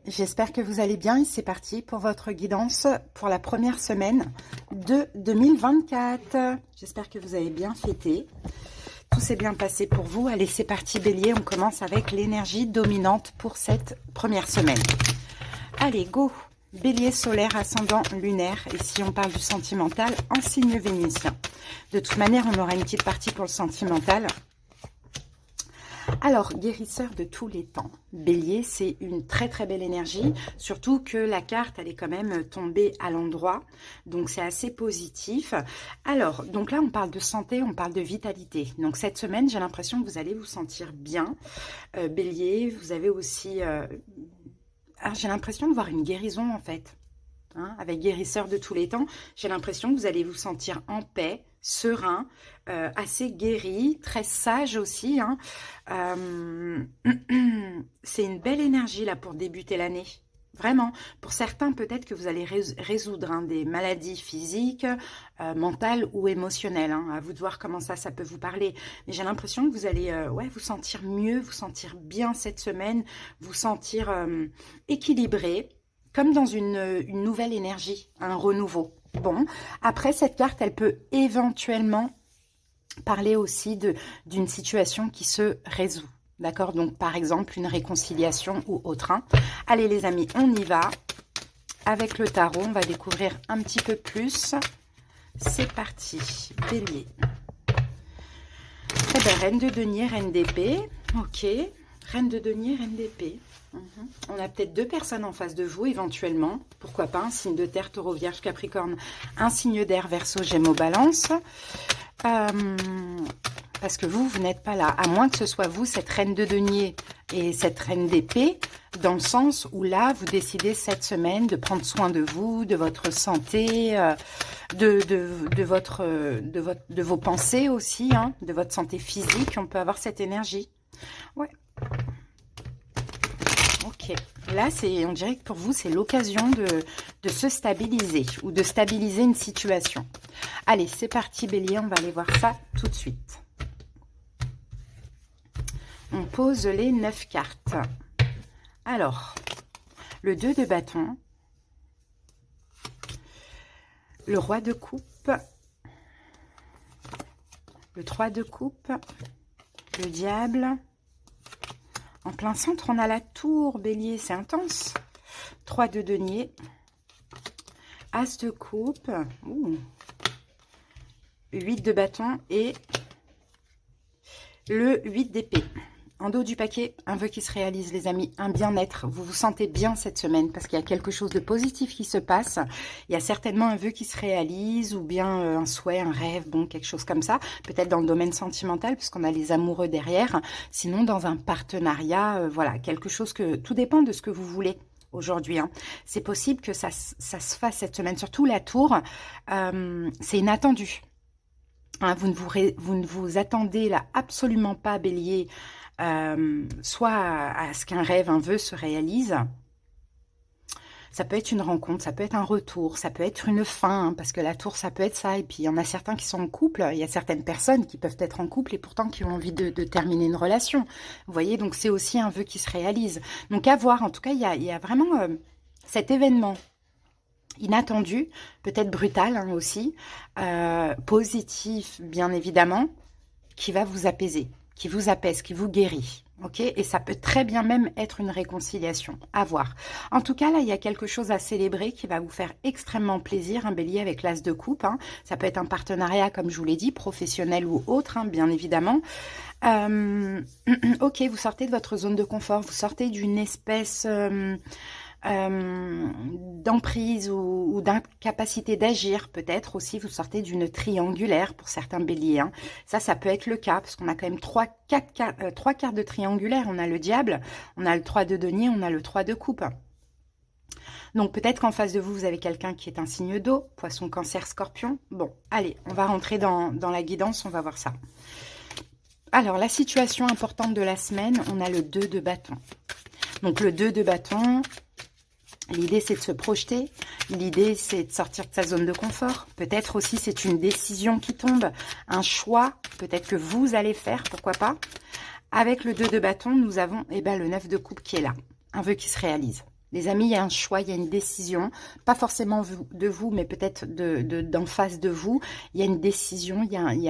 J'espère que vous allez bien et c'est parti pour votre guidance pour la première semaine de 2024. J'espère que vous avez bien fêté. Tout s'est bien passé pour vous. Allez, c'est parti Bélier, on commence avec l'énergie dominante pour cette première semaine. Allez, go! Bélier solaire, ascendant lunaire, et si on parle du sentimental, en signe vénitien. De toute manière, on aura une petite partie pour le sentimental. Alors, guérisseur de tous les temps. Bélier, c'est une très très belle énergie, surtout que la carte, elle est quand même tombée à l'endroit, donc c'est assez positif. Alors, donc là, on parle de santé, on parle de vitalité. Donc cette semaine, j'ai l'impression que vous allez vous sentir bien. Bélier, vous avez aussi... j'ai l'impression de voir une guérison en fait. Avec guérisseur de tous les temps, j'ai l'impression que vous allez vous sentir en paix, serein, assez guéri, très sage aussi. C'est une belle énergie là pour débuter l'année. Vraiment, pour certains, peut-être que vous allez résoudre des maladies physiques, mentales ou émotionnelles. À vous de voir comment ça peut vous parler. Mais j'ai l'impression que vous allez vous sentir mieux, vous sentir bien cette semaine, vous sentir équilibré, comme dans une nouvelle énergie, un renouveau. Bon, après, cette carte, elle peut éventuellement parler aussi d'une situation qui se résout. D'accord? Donc, par exemple, une réconciliation ou autre. Allez, les amis, on y va. Avec le tarot, on va découvrir un petit peu plus. C'est parti. Bélier. Eh bien, reine de denier, reine d'épée. Ok. Reine de denier, reine d'épée. On a peut-être deux personnes en face de vous, éventuellement. Pourquoi pas un signe de terre, taureau, vierge, capricorne. Un signe d'air, verseau, gémeaux, balance. Parce que vous n'êtes pas là. À moins que ce soit vous, cette reine de denier et cette reine d'épée, dans le sens où là, vous décidez cette semaine de prendre soin de vous, de votre santé, de vos pensées aussi, de votre santé physique. On peut avoir cette énergie. Ouais. Ok, là, on dirait que pour vous, c'est l'occasion de se stabiliser ou de stabiliser une situation. Allez, c'est parti Bélier, on va aller voir ça tout de suite. On pose les 9 cartes. Alors, le 2 de bâton, le roi de coupe, le 3 de coupe, le diable. En plein centre, on a la tour, Bélier, c'est intense. 3 de denier, as de coupe, 8 de bâton et le 8 d'épée. En dos du paquet, un vœu qui se réalise, les amis, un bien-être. Vous vous sentez bien cette semaine parce qu'il y a quelque chose de positif qui se passe. Il y a certainement un vœu qui se réalise ou bien un souhait, un rêve, bon, quelque chose comme ça. Peut-être dans le domaine sentimental puisqu'on a les amoureux derrière. Sinon, dans un partenariat, voilà, quelque chose que... Tout dépend de ce que vous voulez aujourd'hui. C'est possible que ça se fasse cette semaine. Surtout la tour, c'est inattendu. Vous ne vous attendez là absolument pas, Bélier, soit à ce qu'un rêve, un vœu se réalise. Ça peut être une rencontre, ça peut être un retour, ça peut être une fin, parce que la tour, ça peut être ça. Et puis, il y en a certains qui sont en couple, il y a certaines personnes qui peuvent être en couple et pourtant qui ont envie de terminer une relation. Vous voyez, donc c'est aussi un vœu qui se réalise. Donc, à voir. En tout cas, il y a vraiment cet événement inattendu, peut-être brutal aussi, positif, bien évidemment, qui va vous apaiser, qui vous apaise, qui vous guérit. Ok, et ça peut très bien même être une réconciliation, à voir. En tout cas, là, il y a quelque chose à célébrer qui va vous faire extrêmement plaisir, un bélier avec l'as de coupe. Ça peut être un partenariat, comme je vous l'ai dit, professionnel ou autre, bien évidemment. Ok, vous sortez de votre zone de confort, vous sortez d'une espèce... d'emprise ou d'incapacité d'agir, peut-être aussi vous sortez d'une triangulaire pour certains béliers. Ça peut être le cas parce qu'on a quand même trois cartes de triangulaire. On a le diable, on a le 3 de denier, on a le 3 de coupe. Donc peut-être qu'en face de vous, vous avez quelqu'un qui est un signe d'eau, poisson, cancer, scorpion. Bon, allez, on va rentrer dans la guidance, on va voir ça. Alors, la situation importante de la semaine, on a le 2 de bâton. Donc le 2 de bâton... L'idée, c'est de se projeter. L'idée, c'est de sortir de sa zone de confort. Peut-être aussi, c'est une décision qui tombe, un choix, peut-être que vous allez faire, pourquoi pas. Avec le 2 de bâton, nous avons le 9 de coupe qui est là. un vœu qui se réalise. Les amis, il y a un choix, il y a une décision, pas forcément de vous, mais peut-être d'en face de vous. Il y a une décision,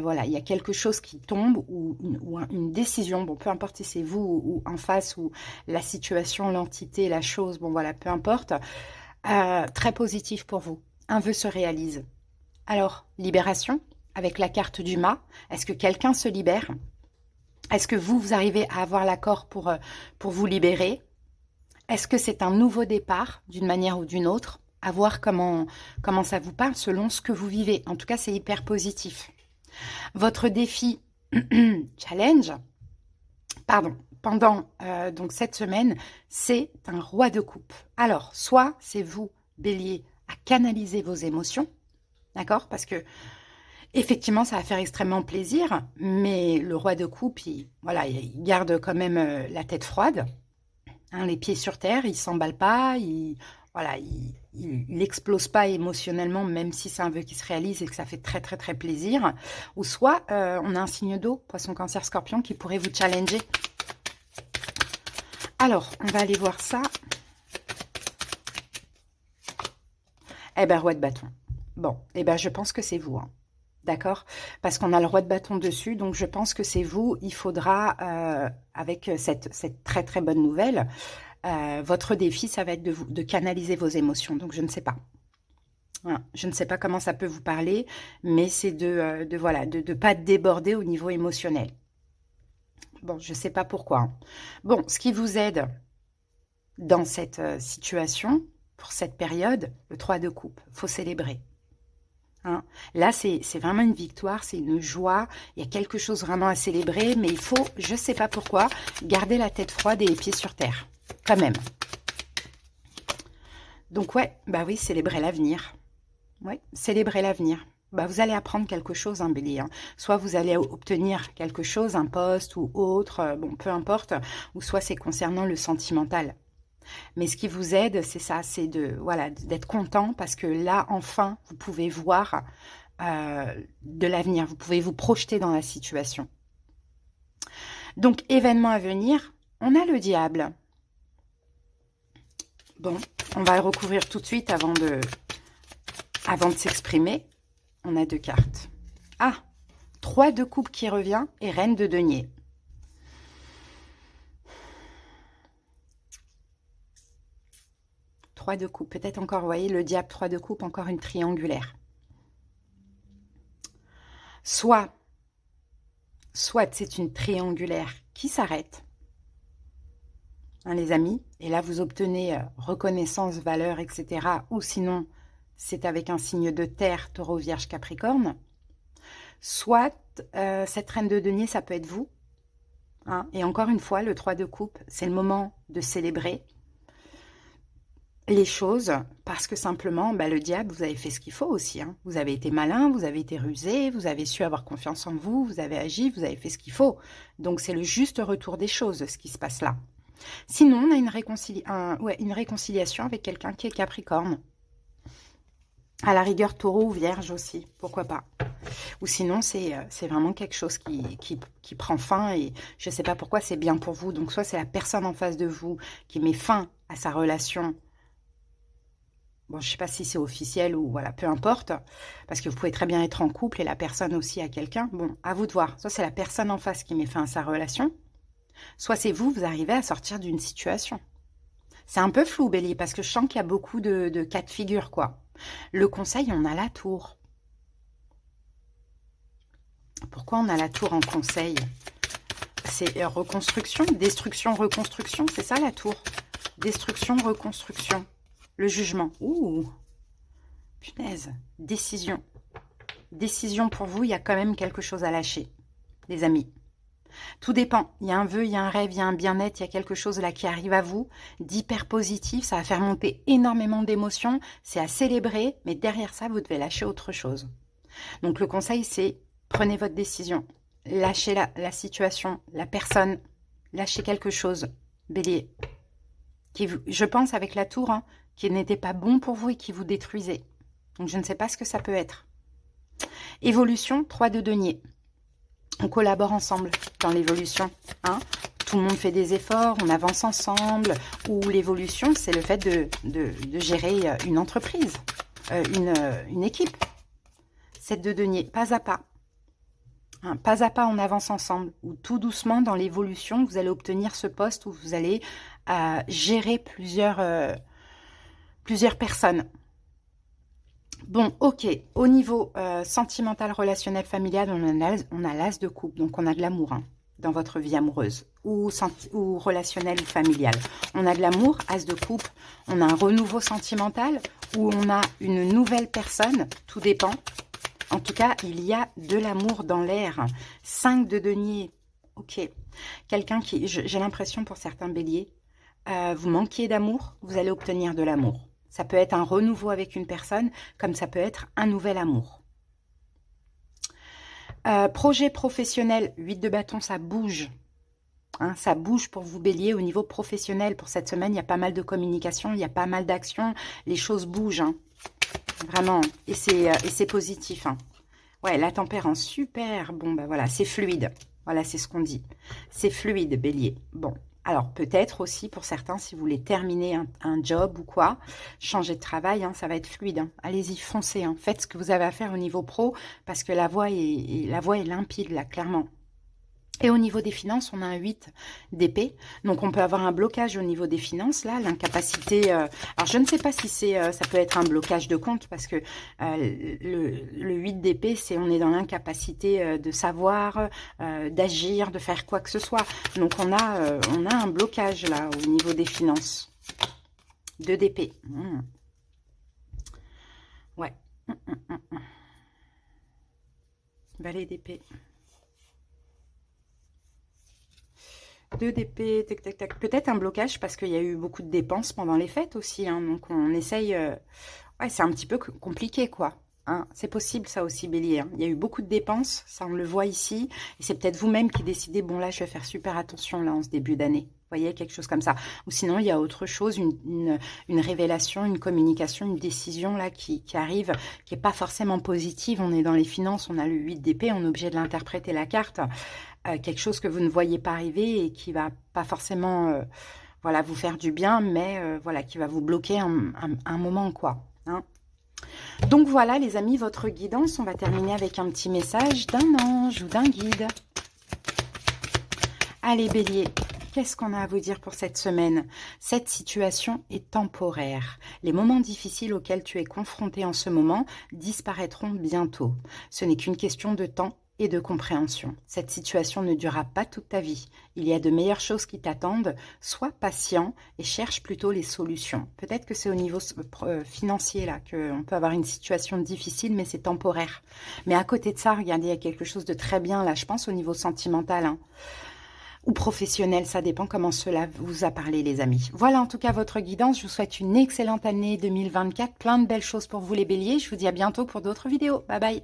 voilà, il y a quelque chose qui tombe ou une décision. Bon, peu importe si c'est vous ou en face ou la situation, l'entité, la chose. Bon, voilà, peu importe. Très positif pour vous. Un vœu se réalise. Alors, libération avec la carte du mât. Est-ce que quelqu'un se libère? Est-ce que vous arrivez à avoir l'accord pour vous libérer? Est-ce que c'est un nouveau départ d'une manière ou d'une autre? À voir comment ça vous parle selon ce que vous vivez. En tout cas, c'est hyper positif. Votre défi challenge, pardon, pendant donc cette semaine, c'est un roi de coupe. Alors, soit c'est vous, Bélier, à canaliser vos émotions, d'accord? Parce que effectivement, ça va faire extrêmement plaisir, mais le roi de coupe, voilà, il garde quand même la tête froide. Hein, les pieds sur terre, il s'emballe pas, voilà, il n'explose pas émotionnellement, même si c'est un vœu qui se réalise et que ça fait très très très plaisir. Ou soit on a un signe d'eau, poisson, cancer, scorpion, qui pourrait vous challenger. Alors, on va aller voir ça. Eh ben, roi de bâton. Bon, eh ben, je pense que c'est vous, hein. D'accord? Parce qu'on a le roi de bâton dessus, donc je pense que c'est vous. Il faudra, avec cette très très bonne nouvelle, votre défi, ça va être de canaliser vos émotions. Donc je ne sais pas. Voilà. Je ne sais pas comment ça peut vous parler, mais c'est voilà, de pas déborder au niveau émotionnel. Bon, je ne sais pas pourquoi, hein. Bon, ce qui vous aide dans cette situation, pour cette période, le 3 de coupe, il faut célébrer. Hein. Là, c'est vraiment une victoire, c'est une joie, il y a quelque chose vraiment à célébrer, mais il faut, je ne sais pas pourquoi, garder la tête froide et les pieds sur terre, quand même. Donc ouais, bah oui, célébrer l'avenir. Ouais, célébrer l'avenir. Bah, vous allez apprendre quelque chose, hein, Bélier. Hein. Soit vous allez obtenir quelque chose, un poste ou autre, bon, peu importe, ou soit c'est concernant le sentimental. Mais ce qui vous aide, c'est ça, c'est voilà, d'être content parce que là, enfin, vous pouvez voir de l'avenir. Vous pouvez vous projeter dans la situation. Donc, événement à venir, on a le diable. Bon, on va le recouvrir tout de suite avant de s'exprimer. On a 2 cartes. Ah, 3 de coupe qui revient et reine de denier. 3 de coupe, peut-être encore, vous voyez, le diable, 3 de coupe, encore une triangulaire. Soit c'est une triangulaire qui s'arrête, hein, les amis, et là vous obtenez reconnaissance, valeur, etc. Ou sinon, c'est avec un signe de terre, taureau, vierge, capricorne. Soit cette reine de denier, ça peut être vous. Hein, et encore une fois, le 3 de coupe, c'est le moment de célébrer les choses, parce que simplement, bah, le diable, vous avez fait ce qu'il faut aussi. Hein. Vous avez été malin, vous avez été rusé, vous avez su avoir confiance en vous, vous avez agi, vous avez fait ce qu'il faut. Donc, c'est le juste retour des choses, ce qui se passe là. Sinon, on a une réconciliation avec quelqu'un qui est Capricorne. À la rigueur, taureau ou vierge aussi, pourquoi pas. Ou sinon, c'est vraiment quelque chose qui prend fin et je ne sais pas pourquoi c'est bien pour vous. Donc, soit c'est la personne en face de vous qui met fin à sa relation. Bon, je ne sais pas si c'est officiel ou voilà, peu importe. Parce que vous pouvez très bien être en couple et la personne aussi a quelqu'un. Bon, à vous de voir. Soit c'est la personne en face qui met fin à sa relation. Soit c'est vous arrivez à sortir d'une situation. C'est un peu flou, Bélier, parce que je sens qu'il y a beaucoup de cas de figure, quoi. Le conseil, on a la tour. Pourquoi on a la tour en conseil? C'est reconstruction, destruction, reconstruction, c'est ça la tour? Destruction, reconstruction. Le jugement. Ouh, punaise. Décision. Décision pour vous, il y a quand même quelque chose à lâcher, les amis. Tout dépend. Il y a un vœu, il y a un rêve, il y a un bien-être, il y a quelque chose là qui arrive à vous, d'hyper positif. Ça va faire monter énormément d'émotions. C'est à célébrer, mais derrière ça, vous devez lâcher autre chose. Donc le conseil, c'est prenez votre décision. Lâchez la situation, la personne. Lâchez quelque chose, Bélier. Je pense avec la tour, hein, qui n'était pas bon pour vous et qui vous détruisait. Donc je ne sais pas ce que ça peut être. Évolution, 3 de denier. On collabore ensemble dans l'évolution. Hein. tout le monde fait des efforts, on avance ensemble, ou l'évolution, c'est le fait de gérer une entreprise, une équipe. 7 de denier, pas à pas. Hein, pas à pas, on avance ensemble, ou tout doucement dans l'évolution, vous allez obtenir ce poste où vous allez gérer plusieurs personnes. Bon, ok, au niveau sentimental, relationnel, familial, on a l'as de coupe, donc on a de l'amour hein, dans votre vie amoureuse, ou relationnel ou familial. On a de l'amour, as de coupe, on a un renouveau sentimental, ou on a une nouvelle personne, tout dépend. En tout cas, il y a de l'amour dans l'air. 5 de denier, ok. Quelqu'un qui, j'ai l'impression pour certains béliers, vous manquez d'amour, vous allez obtenir de l'amour. Ça peut être un renouveau avec une personne, comme ça peut être un nouvel amour. Projet professionnel, 8 de bâton, ça bouge. Hein, ça bouge pour vous bélier au niveau professionnel. Pour cette semaine, il y a pas mal de communication, il y a pas mal d'actions. Les choses bougent. Hein. Vraiment. Et c'est positif. Hein. Ouais, la tempérance, super. Bon, ben voilà, c'est fluide. Voilà, c'est ce qu'on dit. C'est fluide, bélier. Bon. Alors, peut-être aussi, pour certains, si vous voulez terminer un job ou quoi, changer de travail, hein, ça va être fluide. Hein. Allez-y, foncez. Hein. Faites ce que vous avez à faire au niveau pro, parce que la voie est limpide, là, clairement. Et au niveau des finances, on a un 8 d'épée. Donc, on peut avoir un blocage au niveau des finances, là, l'incapacité... alors, je ne sais pas si ça peut être un blocage de compte, parce que le 8 d'épée, on est dans l'incapacité de savoir, d'agir, de faire quoi que ce soit. Donc, on a un blocage, là, au niveau des finances. 2 d'épée. Ouais. Valet d'épée. 2 d'épée, tac, tac, tac. Peut-être un blocage parce qu'il y a eu beaucoup de dépenses pendant les fêtes aussi. Hein, donc, on essaye... Ouais, c'est un petit peu compliqué, quoi. Hein, c'est possible, ça aussi, bélier. Hein. Il y a eu beaucoup de dépenses, ça, on le voit ici. Et c'est peut-être vous-même qui décidez, bon, là, je vais faire super attention, là, en ce début d'année. Vous voyez, quelque chose comme ça. Ou sinon, il y a autre chose, une révélation, une communication, une décision, là, qui arrive, qui n'est pas forcément positive. On est dans les finances, on a le 8 d'épée, on est obligé de l'interpréter, la carte. Quelque chose que vous ne voyez pas arriver et qui va pas forcément voilà, vous faire du bien, mais voilà, qui va vous bloquer un moment, quoi. Hein. Donc voilà, les amis, votre guidance. On va terminer avec un petit message d'un ange ou d'un guide. Allez, bélier, qu'est-ce qu'on a à vous dire pour cette semaine? Cette situation est temporaire. Les moments difficiles auxquels tu es confronté en ce moment disparaîtront bientôt. Ce n'est qu'une question de temps et de compréhension. Cette situation ne durera pas toute ta vie. Il y a de meilleures choses qui t'attendent. Sois patient et cherche plutôt les solutions. Peut-être que c'est au niveau financier là qu'on peut avoir une situation difficile, mais c'est temporaire. Mais à côté de ça, regardez, il y a quelque chose de très bien là, je pense au niveau sentimental. Hein. Ou professionnel, ça dépend comment cela vous a parlé, les amis. Voilà en tout cas votre guidance. Je vous souhaite une excellente année 2024. Plein de belles choses pour vous les béliers. Je vous dis à bientôt pour d'autres vidéos. Bye bye.